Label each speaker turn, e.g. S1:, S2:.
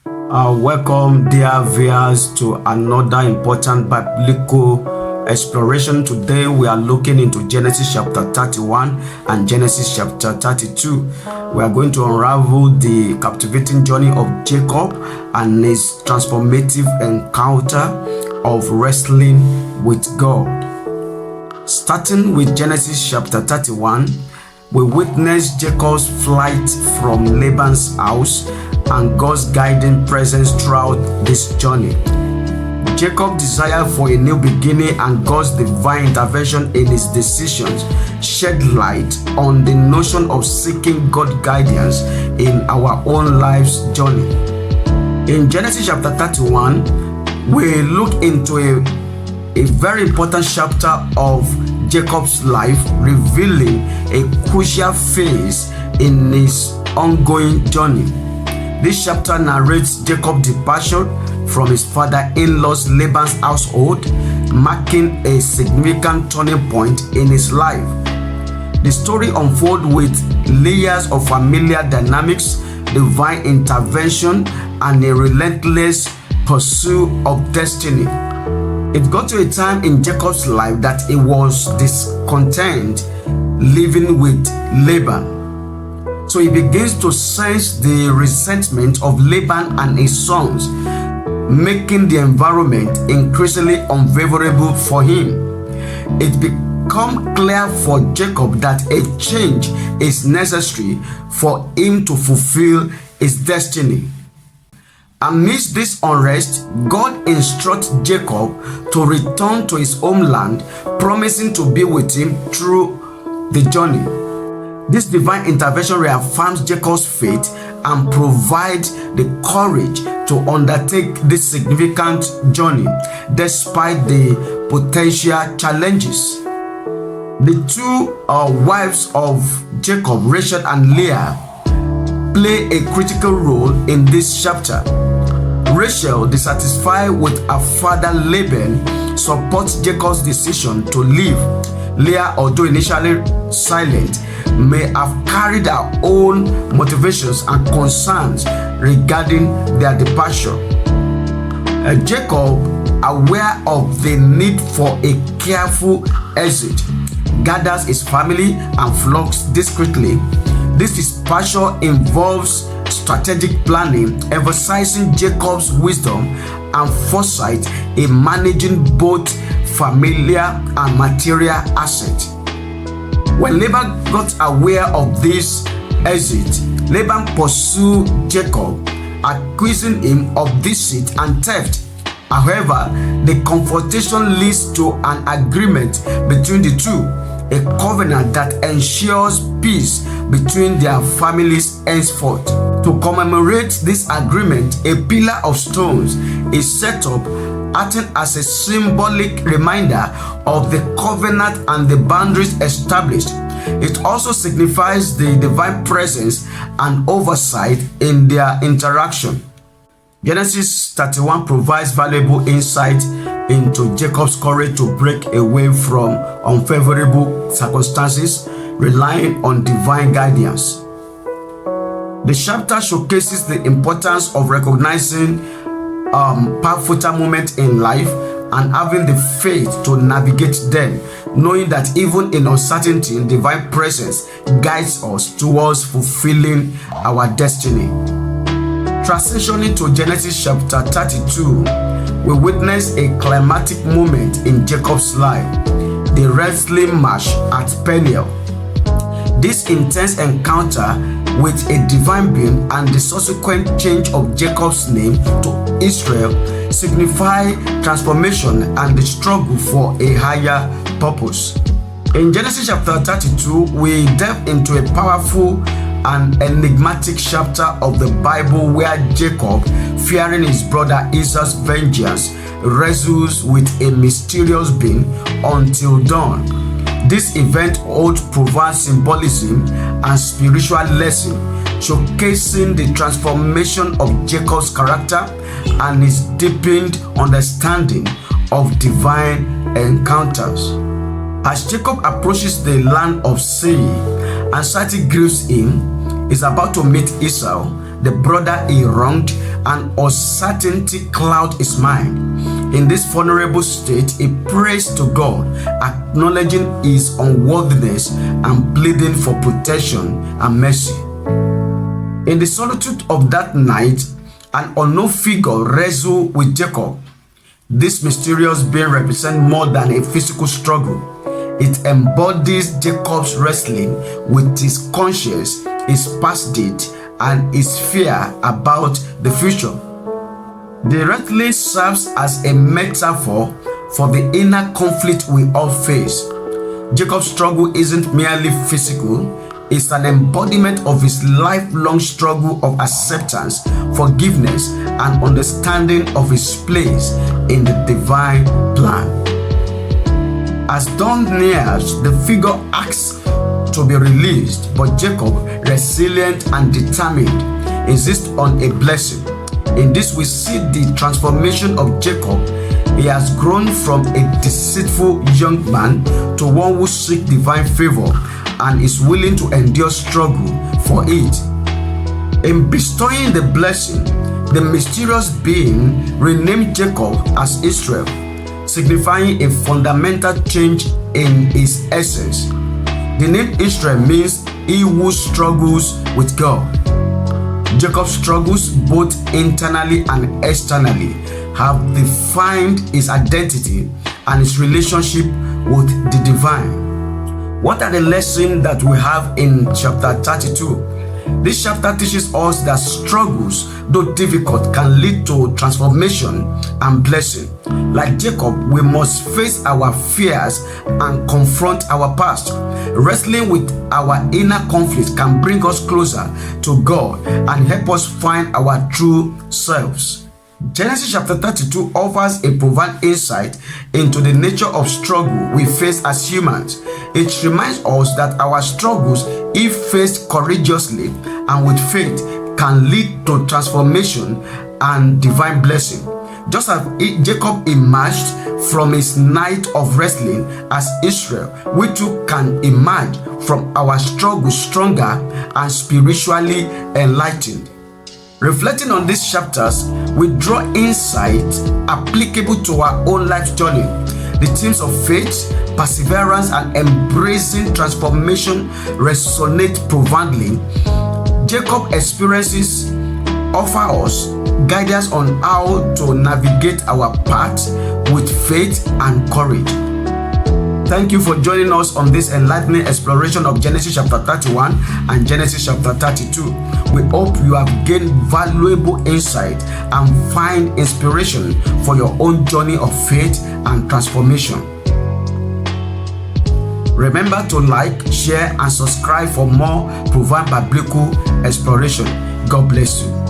S1: Welcome, dear viewers, to another important biblical exploration. Today, we are looking into Genesis chapter 31 and Genesis chapter 32. We are going to unravel the captivating journey of Jacob and his transformative encounter of wrestling with God. Starting with Genesis chapter 31, we witness Jacob's flight from Laban's house and God's guiding presence throughout this journey. Jacob's desire for a new beginning and God's divine intervention in his decisions shed light on the notion of seeking God's guidance in our own life's journey. In Genesis chapter 31, we look into a very important chapter of Jacob's life, revealing a crucial phase in his ongoing journey. This chapter narrates Jacob's departure from his father-in-law's Laban's household, marking a significant turning point in his life. The story unfolds with layers of familiar dynamics, divine intervention, and a relentless pursuit of destiny. It got to a time in Jacob's life that he was discontent living with Laban. So he begins to sense the resentment of Laban and his sons, making the environment increasingly unfavorable for him. It becomes clear for Jacob that a change is necessary for him to fulfill his destiny. Amidst this unrest, God instructs Jacob to return to his homeland, promising to be with him through the journey. This divine intervention reaffirms Jacob's faith and provides the courage to undertake this significant journey despite the potential challenges. The two wives of Jacob, Rachel and Leah, play a critical role in this chapter. Rachel, dissatisfied with her father Laban, supports Jacob's decision to leave. Leah, although initially silent, may have carried her own motivations and concerns regarding their departure. Jacob, aware of the need for a careful exit, gathers his family and flocks discreetly. This departure involves strategic planning, emphasizing Jacob's wisdom and foresight in managing both familiar and material assets. When Laban got aware of this exit, Laban pursued Jacob, accusing him of deceit and theft. However, the confrontation leads to an agreement between the two, a covenant that ensures peace between their families henceforth. To commemorate this agreement, a pillar of stones is set up, acting as a symbolic reminder of the covenant and the boundaries established. It also signifies the divine presence and oversight in their interaction. Genesis 31 provides valuable insight into Jacob's courage to break away from unfavorable circumstances, relying on divine guidance. The chapter showcases the importance of recognizing pivotal moments in life and having the faith to navigate them, knowing that even in uncertainty, divine presence guides us towards fulfilling our destiny. Transitioning to Genesis chapter 32, we witness a climactic moment in Jacob's life, the wrestling match at Peniel. This intense encounter with a divine being and the subsequent change of Jacob's name to Israel signify transformation and the struggle for a higher purpose. In Genesis chapter 32, we delve into a powerful and enigmatic chapter of the Bible where Jacob, fearing his brother Esau's vengeance, wrestles with a mysterious being until dawn. This event holds profound symbolism and spiritual lesson, showcasing the transformation of Jacob's character and his deepened understanding of divine encounters. As Jacob approaches the land of Seir, anxiety grieves him. He's about to meet Esau, the brother he wronged, an uncertainty clouds his mind. In this vulnerable state, he prays to God, acknowledging his unworthiness and pleading for protection and mercy. In the solitude of that night, an unknown figure wrestled with Jacob. This mysterious being represents more than a physical struggle. It embodies Jacob's wrestling with his conscience, his past deed, and his fear about the future. The wrestling serves as a metaphor for the inner conflict we all face. Jacob's struggle isn't merely physical, it's an embodiment of his lifelong struggle of acceptance, forgiveness, and understanding of his place in the divine plan. As dawn nears, the figure asks to be released, but Jacob, resilient and determined, insists on a blessing. In this we see the transformation of Jacob. He has grown from a deceitful young man to one who seeks divine favor and is willing to endure struggle for it. In bestowing the blessing, the mysterious being renamed Jacob as Israel, signifying a fundamental change in his essence. The name Israel means he who struggles with God. Jacob's struggles, both internally and externally, have defined his identity and his relationship with the divine. What are the lessons that we have in chapter 32? This chapter teaches us that struggles, though difficult, can lead to transformation and blessing. Like Jacob, we must face our fears and confront our past. Wrestling with our inner conflict can bring us closer to God and help us find our true selves. Genesis chapter 32 offers a profound insight into the nature of struggle we face as humans. It reminds us that our struggles, if faced courageously and with faith, can lead to transformation and divine blessing. Just as Jacob emerged from his night of wrestling as Israel, we too can emerge from our struggles stronger and spiritually enlightened. Reflecting on these chapters, we draw insights applicable to our own life journey. The themes of faith, perseverance, and embracing transformation resonate profoundly. Jacob's experiences offer us guidance on how to navigate our path with faith and courage. Thank you for joining us on this enlightening exploration of Genesis chapter 31 and Genesis chapter 32. We hope you have gained valuable insight and find inspiration for your own journey of faith and transformation. Remember to like, share, and subscribe for more profound biblical exploration. God bless you.